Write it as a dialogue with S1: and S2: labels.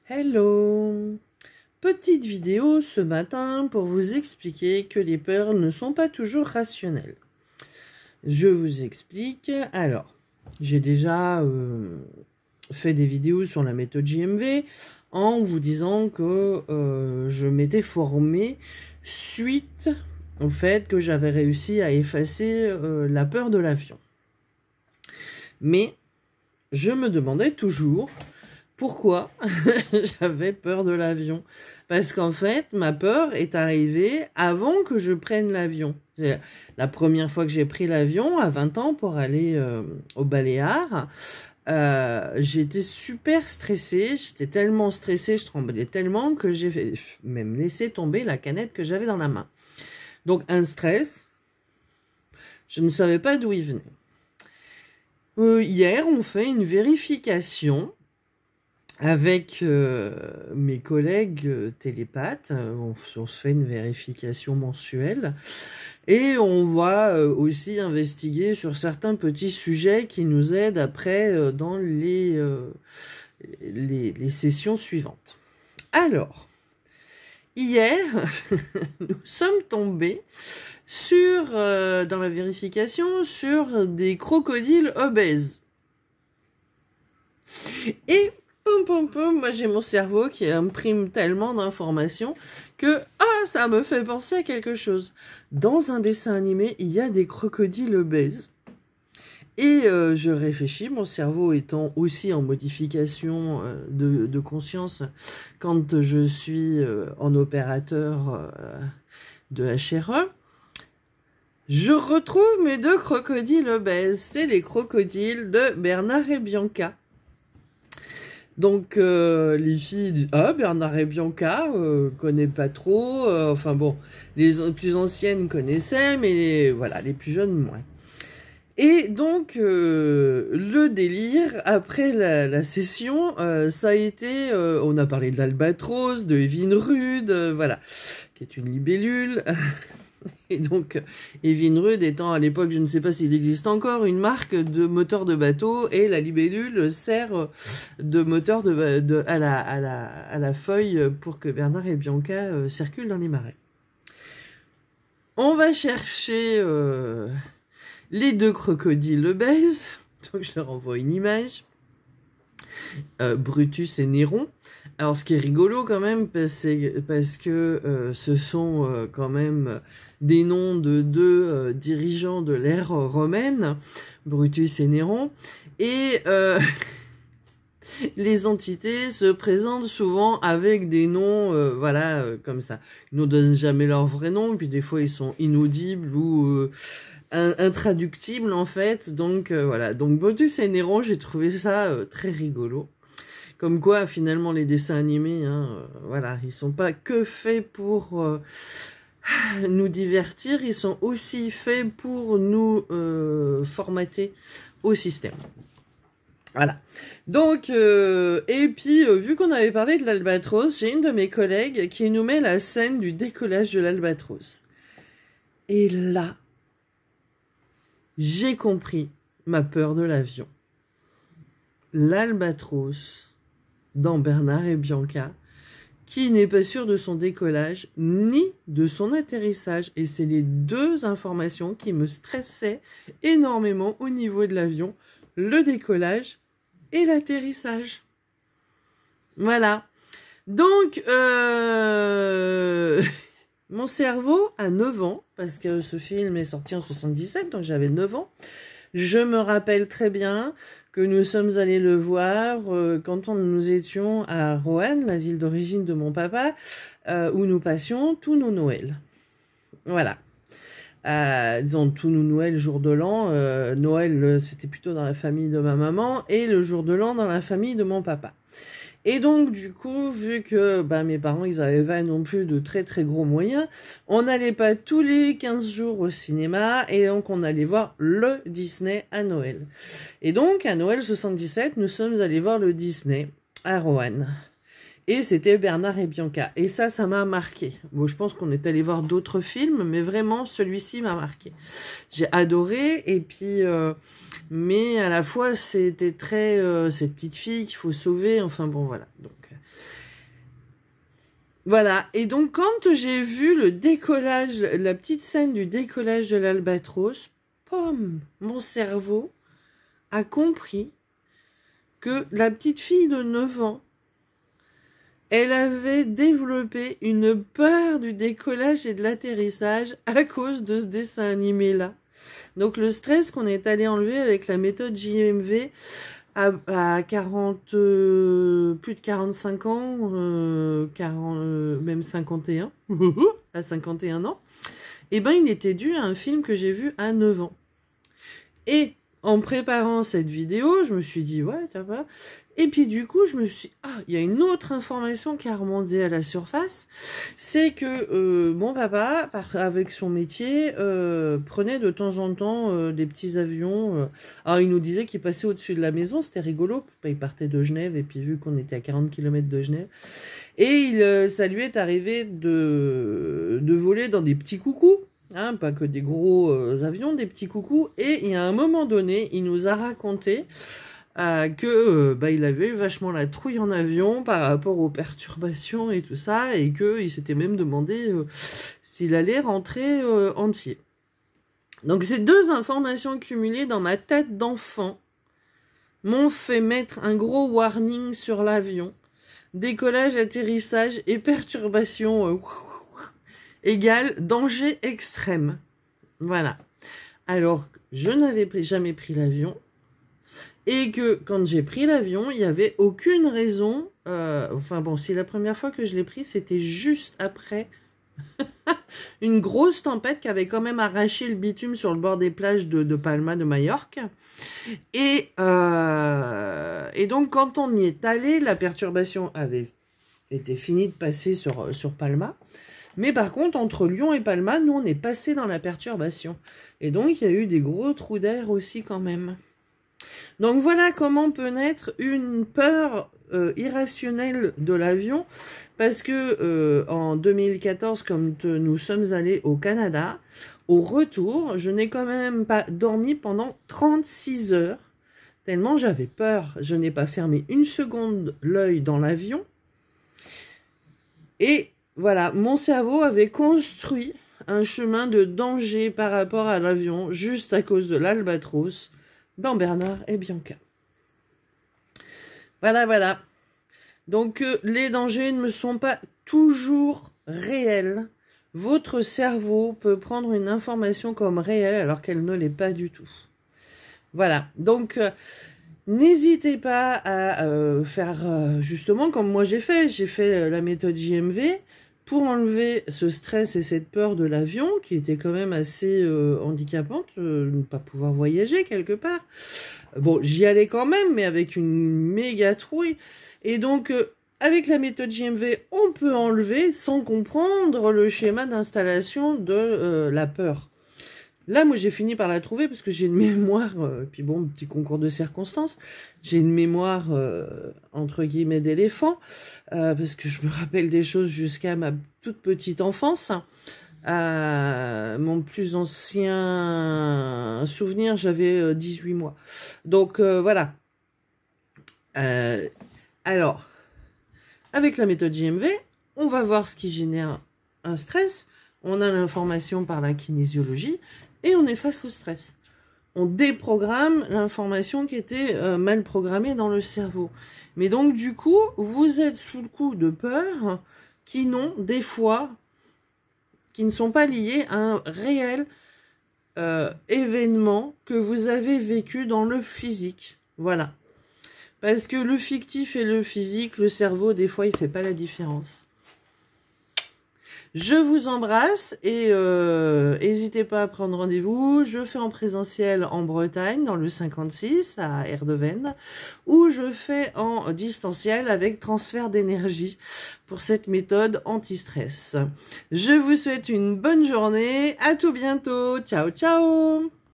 S1: Hello! Petite vidéo ce matin pour vous expliquer que les peurs ne sont pas toujours rationnelles. Je vous explique. Alors, j'ai déjà fait des vidéos sur la méthode JMV en vous disant que je m'étais formée suite au fait que j'avais réussi à effacer la peur de l'avion. Mais je me demandais toujours pourquoi j'avais peur de l'avion. Parce qu'en fait, ma peur est arrivée avant que je prenne l'avion. La première fois que j'ai pris l'avion, à 20 ans, pour aller aux Baléares, j'étais super stressée. J'étais tellement stressée, je tremblais tellement que j'ai même laissé tomber la canette que j'avais dans la main. Donc un stress, je ne savais pas d'où il venait. Hier, on fait une vérification avec mes collègues télépathes. On se fait une vérification mensuelle et on va aussi investiguer sur certains petits sujets qui nous aident après dans les sessions suivantes. Alors, hier, nous sommes tombés sur, dans la vérification, sur des crocodiles obèses. Et moi j'ai mon cerveau qui imprime tellement d'informations que ça me fait penser à quelque chose. Dans un dessin animé, il y a des crocodiles obèses. Et je réfléchis, mon cerveau étant aussi en modification de conscience quand je suis en opérateur de HRE. Je retrouve mes deux crocodiles obèses. C'est les crocodiles de Bernard et Bianca. Donc les filles disent Bernard et Bianca connais pas trop, enfin bon, les plus anciennes connaissaient, mais voilà, les plus jeunes moins. Et donc le délire après la session, ça a été, on a parlé de l'albatros, de Evinrude, voilà, qui est une libellule. Et donc, Evinrude étant à l'époque, je ne sais pas s'il existe encore, une marque de moteur de bateau, et la libellule sert de moteur à la feuille pour que Bernard et Bianca circulent dans les marais. On va chercher les deux crocodiles obèses, donc je leur envoie une image. Brutus et Néron. Alors ce qui est rigolo quand même, parce que ce sont quand même des noms de deux dirigeants de l'ère romaine, Brutus et Néron, et les entités se présentent souvent avec des noms, voilà, comme ça. Ils ne donnent jamais leur vrai nom, puis des fois ils sont inaudibles ou intraductible en fait, donc voilà, donc Brutus et Néron, j'ai trouvé ça très rigolo, comme quoi finalement les dessins animés, voilà, ils sont pas que faits pour nous divertir, ils sont aussi faits pour nous formater au système. Voilà, donc, et puis, vu qu'on avait parlé de l'albatros, j'ai une de mes collègues qui nous met la scène du décollage de l'albatros. Et là, j'ai compris ma peur de l'avion. L'albatros, dans Bernard et Bianca, qui n'est pas sûr de son décollage, ni de son atterrissage. Et c'est les deux informations qui me stressaient énormément au niveau de l'avion. Le décollage et l'atterrissage. Voilà. Donc, mon cerveau, à 9 ans, parce que ce film est sorti en 77, donc j'avais 9 ans, je me rappelle très bien que nous sommes allés le voir quand nous étions à Roanne, la ville d'origine de mon papa, où nous passions tous nos Noëls. Voilà. Disons, tous nos Noëls, jour de l'an. Noël, c'était plutôt dans la famille de ma maman, et le jour de l'an dans la famille de mon papa. Et donc, du coup, vu que mes parents, ils n'avaient pas non plus de très très gros moyens, on n'allait pas tous les 15 jours au cinéma, et donc on allait voir le Disney à Noël. Et donc, à Noël 77, nous sommes allés voir le Disney à Roanne. Et c'était Bernard et Bianca. Et ça m'a marqué. Bon, je pense qu'on est allé voir d'autres films, mais vraiment, celui-ci m'a marqué. J'ai adoré, et puis... mais à la fois, c'était très... cette petite fille qu'il faut sauver, enfin bon, voilà. Donc, voilà. Et donc, quand j'ai vu le décollage, la petite scène du décollage de l'Albatros, pomme, mon cerveau a compris que la petite fille de 9 ans, elle avait développé une peur du décollage et de l'atterrissage à cause de ce dessin animé-là. Donc le stress qu'on est allé enlever avec la méthode JMV à 40, plus de 45 ans, 40, même 51, à 51 ans, eh ben il était dû à un film que j'ai vu à 9 ans. Et en préparant cette vidéo, je me suis dit, ouais, t'as pas... Et puis du coup, je me suis dit, ah, il y a une autre information qui a remonté à la surface, c'est que mon papa, avec son métier, prenait de temps en temps des petits avions. Alors il nous disait qu'il passait au-dessus de la maison, c'était rigolo. Il partait de Genève, et puis vu qu'on était à 40 km de Genève, et ça lui est arrivé de voler dans des petits coucous. Hein, pas que des gros avions, des petits coucous. Et il y a un moment donné, il nous a raconté que il avait eu vachement la trouille en avion par rapport aux perturbations et tout ça, et qu'il s'était même demandé s'il allait rentrer entier. Donc ces deux informations cumulées dans ma tête d'enfant m'ont fait mettre un gros warning sur l'avion. Décollage, atterrissage et perturbation égale danger extrême. Voilà. Alors, je n'avais jamais pris l'avion. Et que quand j'ai pris l'avion, il n'y avait aucune raison... enfin bon, si la première fois que je l'ai pris, c'était juste après une grosse tempête qui avait quand même arraché le bitume sur le bord des plages de Palma de Majorque. Et donc, quand on y est allé, la perturbation avait été finie de passer sur Palma. Mais par contre, entre Lyon et Palma, nous, on est passé dans la perturbation. Et donc, il y a eu des gros trous d'air aussi quand même. Donc voilà comment peut naître une peur irrationnelle de l'avion, parce que en 2014, comme nous sommes allés au Canada, au retour, je n'ai quand même pas dormi pendant 36 heures, tellement j'avais peur. Je n'ai pas fermé une seconde l'œil dans l'avion. Et voilà, mon cerveau avait construit un chemin de danger par rapport à l'avion, juste à cause de l'Albatros, dans Bernard et Bianca. Voilà, voilà. Donc, les dangers ne me sont pas toujours réels. Votre cerveau peut prendre une information comme réelle alors qu'elle ne l'est pas du tout. Voilà. Donc, n'hésitez pas à faire justement comme moi j'ai fait. J'ai fait la méthode JMV pour enlever ce stress et cette peur de l'avion qui était quand même assez handicapante, ne pas pouvoir voyager quelque part. Bon, j'y allais quand même, mais avec une méga trouille. Et donc, avec la méthode JMV, on peut enlever sans comprendre le schéma d'installation de la peur. Là, moi, j'ai fini par la trouver parce que j'ai une mémoire, puis bon, petit concours de circonstances, j'ai une mémoire, entre guillemets, d'éléphant, parce que je me rappelle des choses jusqu'à ma toute petite enfance. Mon plus ancien souvenir, j'avais 18 mois. Donc, voilà. Alors, avec la méthode JMV, on va voir ce qui génère un stress. On a l'information par la kinésiologie et on efface le stress. On déprogramme l'information qui était mal programmée dans le cerveau. Mais donc, du coup, vous êtes sous le coup de peurs qui n'ont, des fois, qui ne sont pas liées à un réel événement que vous avez vécu dans le physique. Voilà. Parce que le fictif et le physique, le cerveau, des fois, il ne fait pas la différence. Je vous embrasse et n'hésitez pas à prendre rendez-vous. Je fais en présentiel en Bretagne, dans le 56, à Erdeven, ou je fais en distanciel avec transfert d'énergie pour cette méthode anti-stress. Je vous souhaite une bonne journée. À tout bientôt. Ciao, ciao.